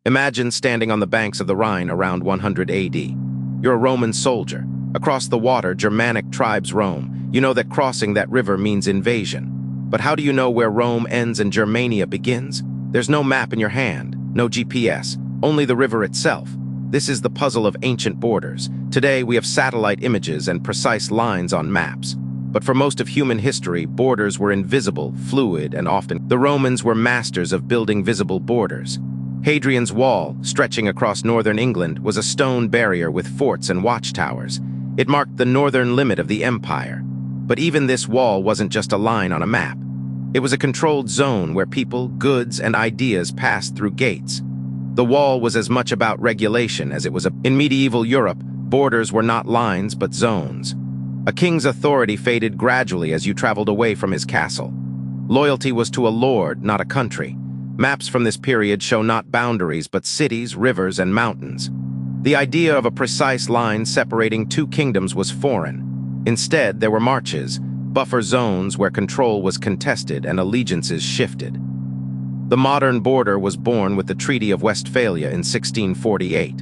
Imagine standing on the banks of the Rhine around 100 AD. You're a Roman soldier. Across the water, Germanic tribes roam. You know that crossing that river means invasion. But how do you know where Rome ends and Germania begins? There's no map in your hand, no GPS, only the river itself. This is the puzzle of ancient borders. Today, we have satellite images and precise lines on maps. But for most of human history, borders were invisible, fluid, and often. The Romans were masters of building visible borders. Hadrian's Wall, stretching across northern England, was a stone barrier with forts and watchtowers. It marked the northern limit of the empire. But even this wall wasn't just a line on a map. It was a controlled zone where people, goods, and ideas passed through gates. The wall was as much about regulation as it was in medieval Europe. Borders were not lines but zones. A king's authority faded gradually as you traveled away from his castle. Loyalty was to a lord, not a country. Maps from this period show not boundaries but cities, rivers, and mountains. The idea of a precise line separating two kingdoms was foreign. Instead, there were marches, buffer zones where control was contested and allegiances shifted. The modern border was born with the Treaty of Westphalia in 1648.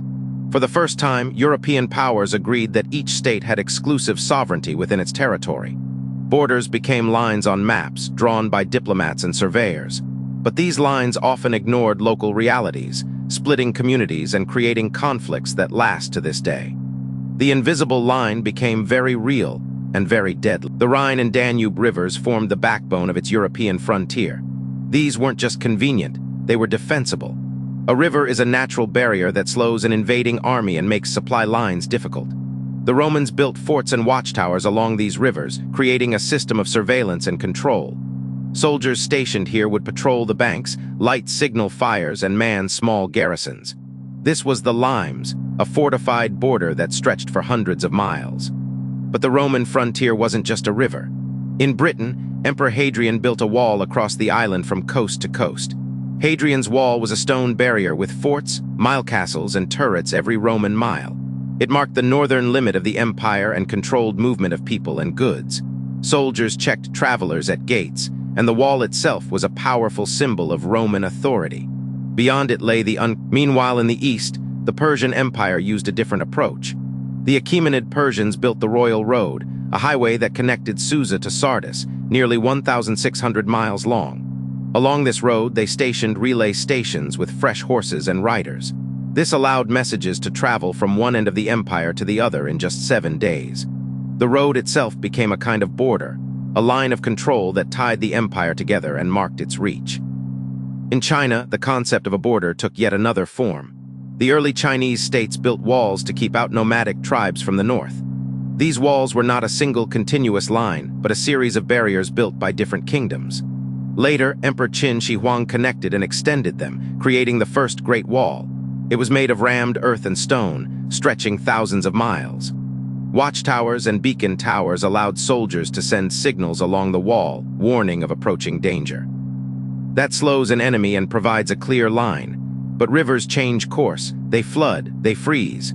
For the first time, European powers agreed that each state had exclusive sovereignty within its territory. Borders became lines on maps, drawn by diplomats and surveyors. But these lines often ignored local realities, splitting communities and creating conflicts that last to this day. The invisible line became very real and very deadly. The Rhine and Danube rivers formed the backbone of its European frontier. These weren't just convenient, they were defensible. A river is a natural barrier that slows an invading army and makes supply lines difficult. The Romans built forts and watchtowers along these rivers, creating a system of surveillance and control. Soldiers stationed here would patrol the banks, light signal fires, and man small garrisons. This was the limes, a fortified border that stretched for hundreds of miles. But the Roman frontier wasn't just a river. In Britain, Emperor Hadrian built a wall across the island from coast to coast. Hadrian's Wall was a stone barrier with forts, mile castles, and turrets every Roman mile. It marked the northern limit of the empire and controlled movement of people and goods. Soldiers checked travelers at gates, and the wall itself was a powerful symbol of Roman authority. Beyond it lay Meanwhile, in the east, the Persian Empire used a different approach. The Achaemenid Persians built the Royal Road, a highway that connected Susa to Sardis, nearly 1,600 miles long. Along this road, they stationed relay stations with fresh horses and riders. This allowed messages to travel from one end of the empire to the other in just 7 days. The road itself became a kind of border, a line of control that tied the empire together and marked its reach. In China, the concept of a border took yet another form. The early Chinese states built walls to keep out nomadic tribes from the north. These walls were not a single continuous line, but a series of barriers built by different kingdoms. Later, Emperor Qin Shi Huang connected and extended them, creating the first Great Wall. It was made of rammed earth and stone, stretching thousands of miles. Watchtowers and beacon towers allowed soldiers to send signals along the wall, warning of approaching danger. That slows an enemy and provides a clear line. But rivers change course, they flood, they freeze.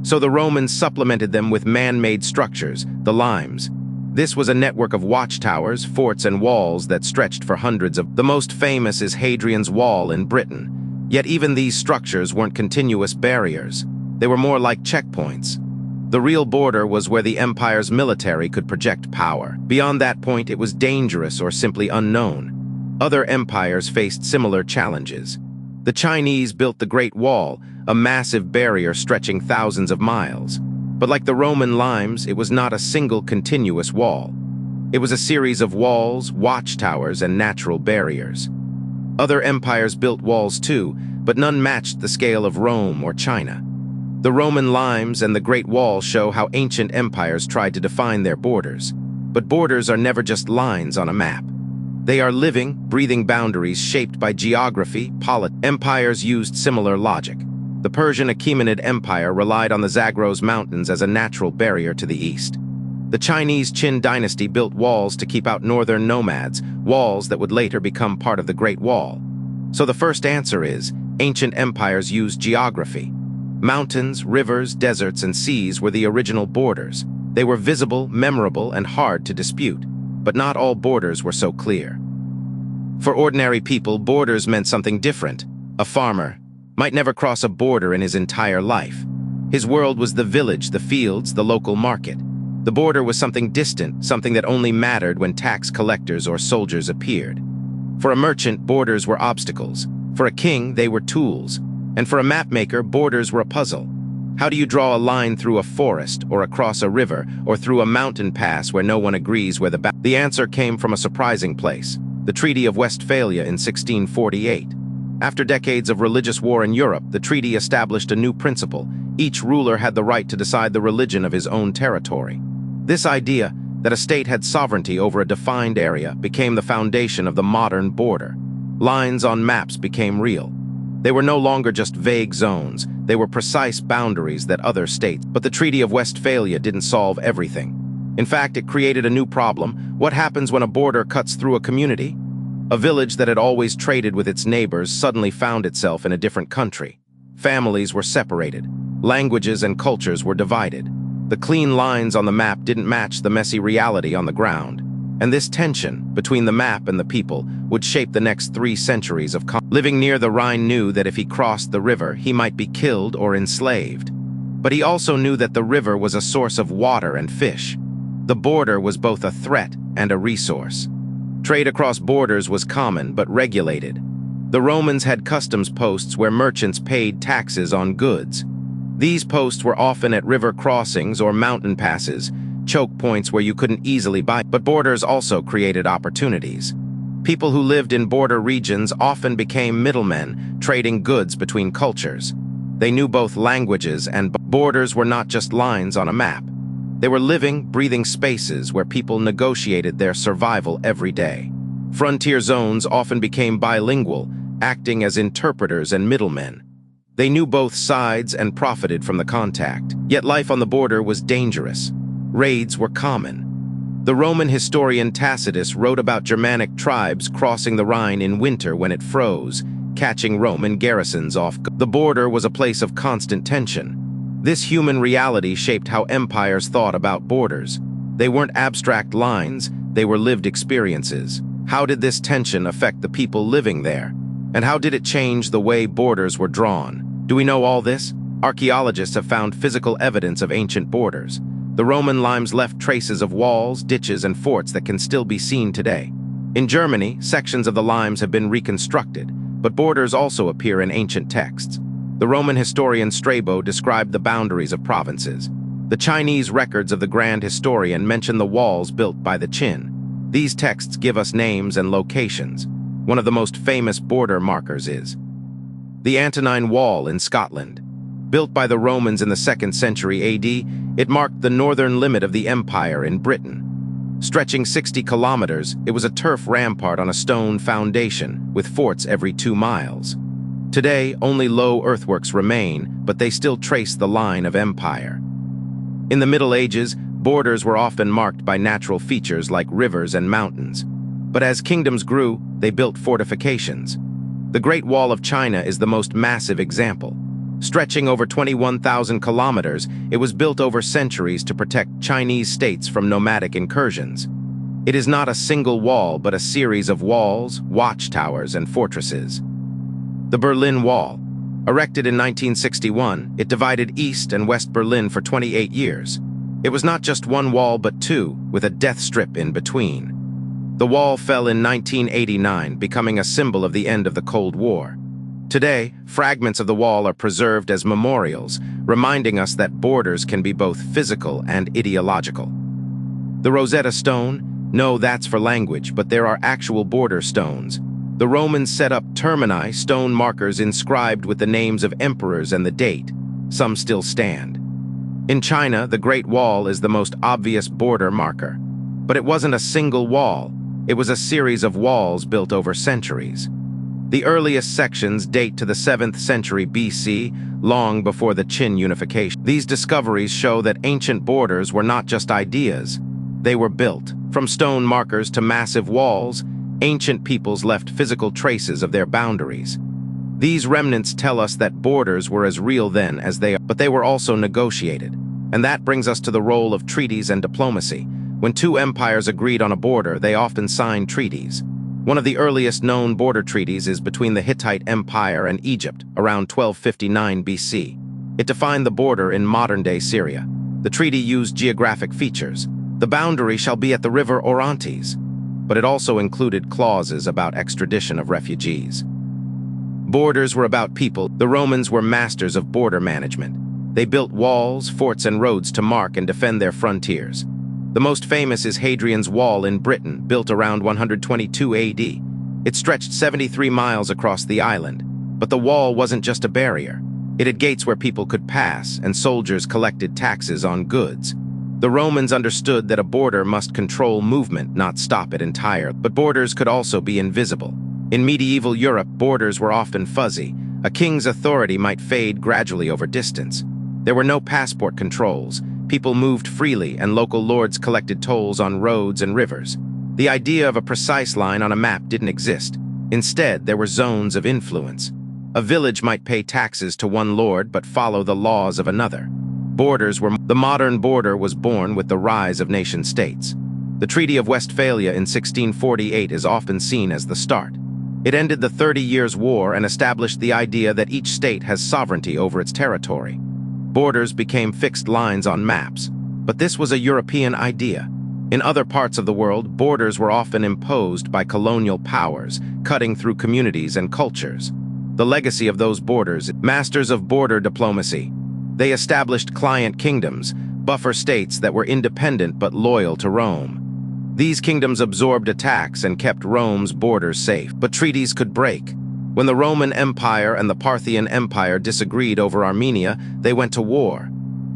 So the Romans supplemented them with man-made structures, the limes. This was a network of watchtowers, forts, and walls that stretched for hundreds of. The most famous is Hadrian's Wall in Britain. Yet even these structures weren't continuous barriers. They were more like checkpoints. The real border was where the empire's military could project power. Beyond that point, it was dangerous or simply unknown. Other empires faced similar challenges. The Chinese built the Great Wall, a massive barrier stretching thousands of miles. But like the Roman limes, it was not a single continuous wall. It was a series of walls, watchtowers, and natural barriers. Other empires built walls too, but none matched the scale of Rome or China. The Roman limes and the Great Wall show how ancient empires tried to define their borders. But borders are never just lines on a map. They are living, breathing boundaries shaped by geography, politics. Empires used similar logic. The Persian Achaemenid Empire relied on the Zagros Mountains as a natural barrier to the east. The Chinese Qin dynasty built walls to keep out northern nomads, walls that would later become part of the Great Wall. So the first answer is, ancient empires used geography. Mountains, rivers, deserts, and seas were the original borders. They were visible, memorable, and hard to dispute. But not all borders were so clear. For ordinary people, borders meant something different. A farmer, might never cross a border in his entire life. His world was the village, the fields, the local market. The border was something distant, something that only mattered when tax collectors or soldiers appeared. For a merchant, borders were obstacles. For a king, they were tools. And for a mapmaker, borders were a puzzle. How do you draw a line through a forest, or across a river, or through a mountain pass where no one agrees where The answer came from a surprising place: the Treaty of Westphalia in 1648. After decades of religious war in Europe, the treaty established a new principle: each ruler had the right to decide the religion of his own territory. This idea, that a state had sovereignty over a defined area, became the foundation of the modern border. Lines on maps became real. They were no longer just vague zones, they were precise boundaries that other states. But the Treaty of Westphalia didn't solve everything. In fact, it created a new problem. What happens when a border cuts through a community? A village that had always traded with its neighbors suddenly found itself in a different country. Families were separated. Languages and cultures were divided. The clean lines on the map didn't match the messy reality on the ground. And this tension between the map and the people would shape the next 3 centuries of conflict. Living near the Rhine knew that if he crossed the river, he might be killed or enslaved. But he also knew that the river was a source of water and fish. The border was both a threat and a resource. Trade across borders was common but regulated. The Romans had customs posts where merchants paid taxes on goods. These posts were often at river crossings or mountain passes, choke points where you couldn't easily buy. But borders also created opportunities. People who lived in border regions often became middlemen, trading goods between cultures. They knew both languages, and borders were not just lines on a map. They were living, breathing spaces where people negotiated their survival every day. Frontier zones often became bilingual, acting as interpreters and middlemen. They knew both sides and profited from the contact. Yet life on the border was dangerous. Raids were common. The Roman historian Tacitus wrote about Germanic tribes crossing the Rhine in winter when it froze, catching Roman garrisons off guard. The border was a place of constant tension. This human reality shaped how empires thought about borders. They weren't abstract lines, they were lived experiences. How did this tension affect the people living there? And how did it change the way borders were drawn? Do we know all this? Archaeologists have found physical evidence of ancient borders. The Roman limes left traces of walls, ditches, and forts that can still be seen today. In Germany, sections of the limes have been reconstructed, but borders also appear in ancient texts. The Roman historian Strabo described the boundaries of provinces. The Chinese records of the Grand Historian mention the walls built by the Qin. These texts give us names and locations. One of the most famous border markers is the Antonine Wall in Scotland. Built by the Romans in the 2nd century AD, it marked the northern limit of the empire in Britain. Stretching 60 kilometers, it was a turf rampart on a stone foundation, with forts every 2 miles. Today, only low earthworks remain, but they still trace the line of empire. In the Middle Ages, borders were often marked by natural features like rivers and mountains. But as kingdoms grew, they built fortifications. The Great Wall of China is the most massive example. Stretching over 21,000 kilometers, it was built over centuries to protect Chinese states from nomadic incursions. It is not a single wall, but a series of walls, watchtowers, and fortresses. The Berlin Wall. Erected in 1961, it divided East and West Berlin for 28 years. It was not just one wall, but 2, with a death strip in between. The wall fell in 1989, becoming a symbol of the end of the Cold War. Today, fragments of the wall are preserved as memorials, reminding us that borders can be both physical and ideological. The Rosetta Stone? No, that's for language, but there are actual border stones. The Romans set up termini, stone markers inscribed with the names of emperors and the date. Some still stand. In China, the Great Wall is the most obvious border marker. But it wasn't a single wall. It was a series of walls built over centuries. The earliest sections date to the 7th century BC, long before the Qin unification. These discoveries show that ancient borders were not just ideas. They were built. From stone markers to massive walls, ancient peoples left physical traces of their boundaries. These remnants tell us that borders were as real then as they are, but they were also negotiated. And that brings us to the role of treaties and diplomacy. When 2 empires agreed on a border, they often signed treaties. One of the earliest known border treaties is between the Hittite Empire and Egypt around 1259 BC. It defined the border in modern-day Syria. The treaty used geographic features. The boundary shall be at the river Orontes, but it also included clauses about extradition of refugees. Borders were about people. The Romans were masters of border management. They built walls, forts, and roads to mark and defend their frontiers. The most famous is Hadrian's Wall in Britain, built around 122 AD. It stretched 73 miles across the island, but the wall wasn't just a barrier. It had gates where people could pass, and soldiers collected taxes on goods. The Romans understood that a border must control movement, not stop it entirely. But borders could also be invisible. In medieval Europe, borders were often fuzzy. A king's authority might fade gradually over distance. There were no passport controls. People moved freely, and local lords collected tolls on roads and rivers. The idea of a precise line on a map didn't exist. Instead, there were zones of influence. A village might pay taxes to one lord but follow the laws of another. The modern border was born with the rise of nation-states. The Treaty of Westphalia in 1648 is often seen as the start. It ended the 30 Years' War and established the idea that each state has sovereignty over its territory. Borders became fixed lines on maps, but this was a European idea. In other parts of the world, borders were often imposed by colonial powers, cutting through communities and cultures. The legacy of those borders, masters of border diplomacy. They established client kingdoms, buffer states that were independent but loyal to Rome. These kingdoms absorbed attacks and kept Rome's borders safe, but treaties could break. When the Roman Empire and the Parthian Empire disagreed over Armenia, they went to war.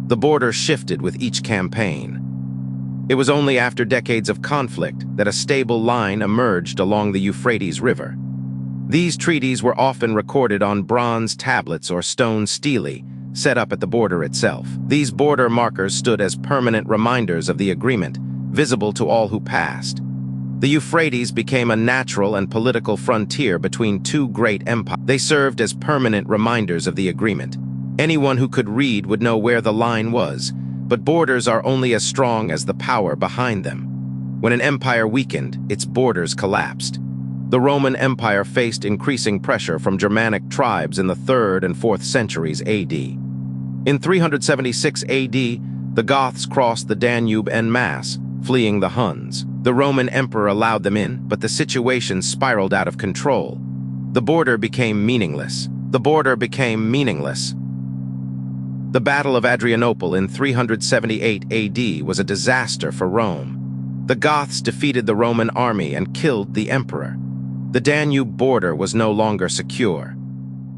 The border shifted with each campaign. It was only after decades of conflict that a stable line emerged along the Euphrates River. These treaties were often recorded on bronze tablets or stone stelae, set up at the border itself. These border markers stood as permanent reminders of the agreement, visible to all who passed. The Euphrates became a natural and political frontier between two great empires. They served as permanent reminders of the agreement. Anyone who could read would know where the line was, but borders are only as strong as the power behind them. When an empire weakened, its borders collapsed. The Roman Empire faced increasing pressure from Germanic tribes in the 3rd and 4th centuries AD. In 376 AD, the Goths crossed the Danube en masse, fleeing the Huns. The Roman emperor allowed them in, but the situation spiraled out of control. The border became meaningless. The Battle of Adrianople in 378 AD was a disaster for Rome. The Goths defeated the Roman army and killed the emperor. The Danube border was no longer secure.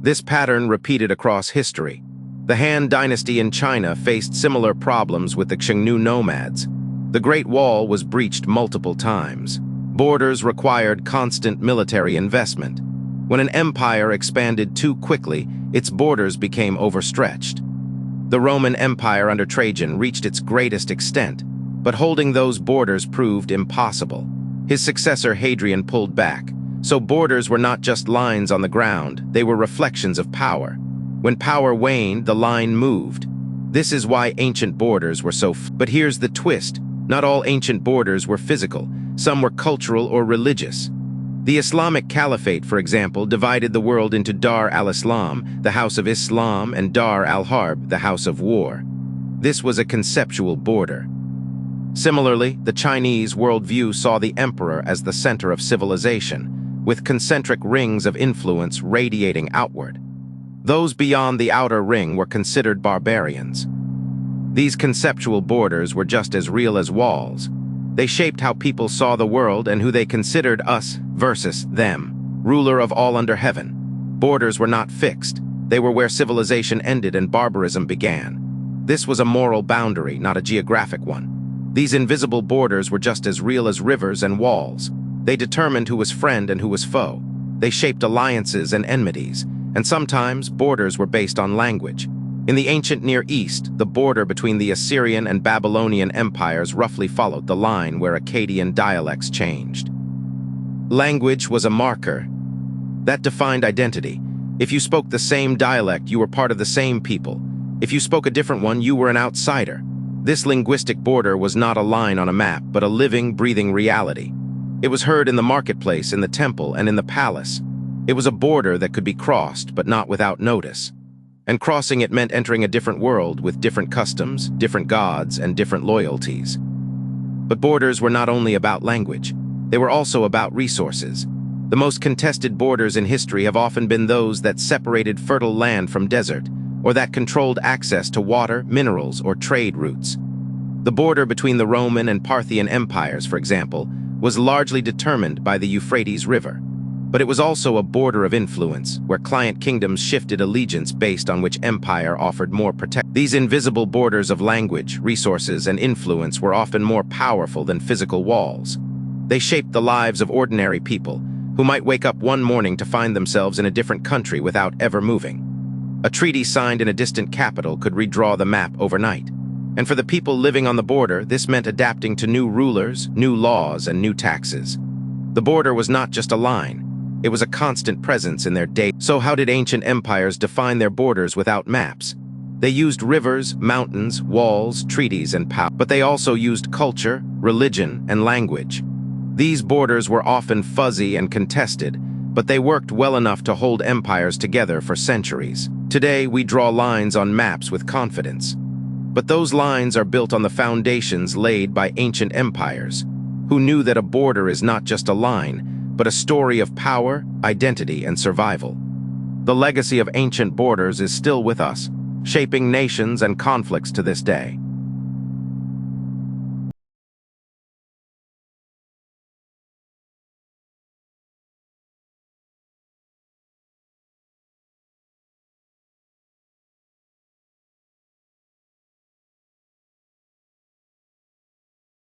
This pattern repeated across history. The Han dynasty in China faced similar problems with the Xiongnu nomads. The Great Wall was breached multiple times. Borders required constant military investment. When an empire expanded too quickly, its borders became overstretched. The Roman Empire under Trajan reached its greatest extent, but holding those borders proved impossible. His successor Hadrian pulled back. So borders were not just lines on the ground, they were reflections of power. When power waned, the line moved. This is why ancient borders were But here's the twist. Not all ancient borders were physical. Some were cultural or religious. The Islamic Caliphate, for example, divided the world into Dar al-Islam, the house of Islam, and Dar al-Harb, the house of war. This was a conceptual border. Similarly, the Chinese worldview saw the emperor as the center of civilization, with concentric rings of influence radiating outward. Those beyond the outer ring were considered barbarians. These conceptual borders were just as real as walls. They shaped how people saw the world and who they considered us versus them, ruler of all under heaven. Borders were not fixed. They were where civilization ended and barbarism began. This was a moral boundary, not a geographic one. These invisible borders were just as real as rivers and walls. They determined who was friend and who was foe. They shaped alliances and enmities, and sometimes borders were based on language. In the ancient Near East, the border between the Assyrian and Babylonian empires roughly followed the line where Akkadian dialects changed. Language was a marker that defined identity. If you spoke the same dialect, you were part of the same people. If you spoke a different one, you were an outsider. This linguistic border was not a line on a map, but a living, breathing reality. It was heard in the marketplace, in the temple, and in the palace. It was a border that could be crossed, but not without notice. And crossing it meant entering a different world with different customs, different gods, and different loyalties. But borders were not only about language. They were also about resources. The most contested borders in history have often been those that separated fertile land from desert, or that controlled access to water, minerals, or trade routes. The border between the Roman and Parthian empires, for example, was largely determined by the Euphrates River. But it was also a border of influence, where client kingdoms shifted allegiance based on which empire offered more protection. These invisible borders of language, resources, and influence were often more powerful than physical walls. They shaped the lives of ordinary people, who might wake up one morning to find themselves in a different country without ever moving. A treaty signed in a distant capital could redraw the map overnight. And for the people living on the border, this meant adapting to new rulers, new laws, and new taxes. The border was not just a line. It was a constant presence in their day. So how did ancient empires define their borders without maps? They used rivers, mountains, walls, treaties, and power. But they also used culture, religion, and language. These borders were often fuzzy and contested, but they worked well enough to hold empires together for centuries. Today, we draw lines on maps with confidence. But those lines are built on the foundations laid by ancient empires, who knew that a border is not just a line, but a story of power, identity, and survival. The legacy of ancient borders is still with us, shaping nations and conflicts to this day.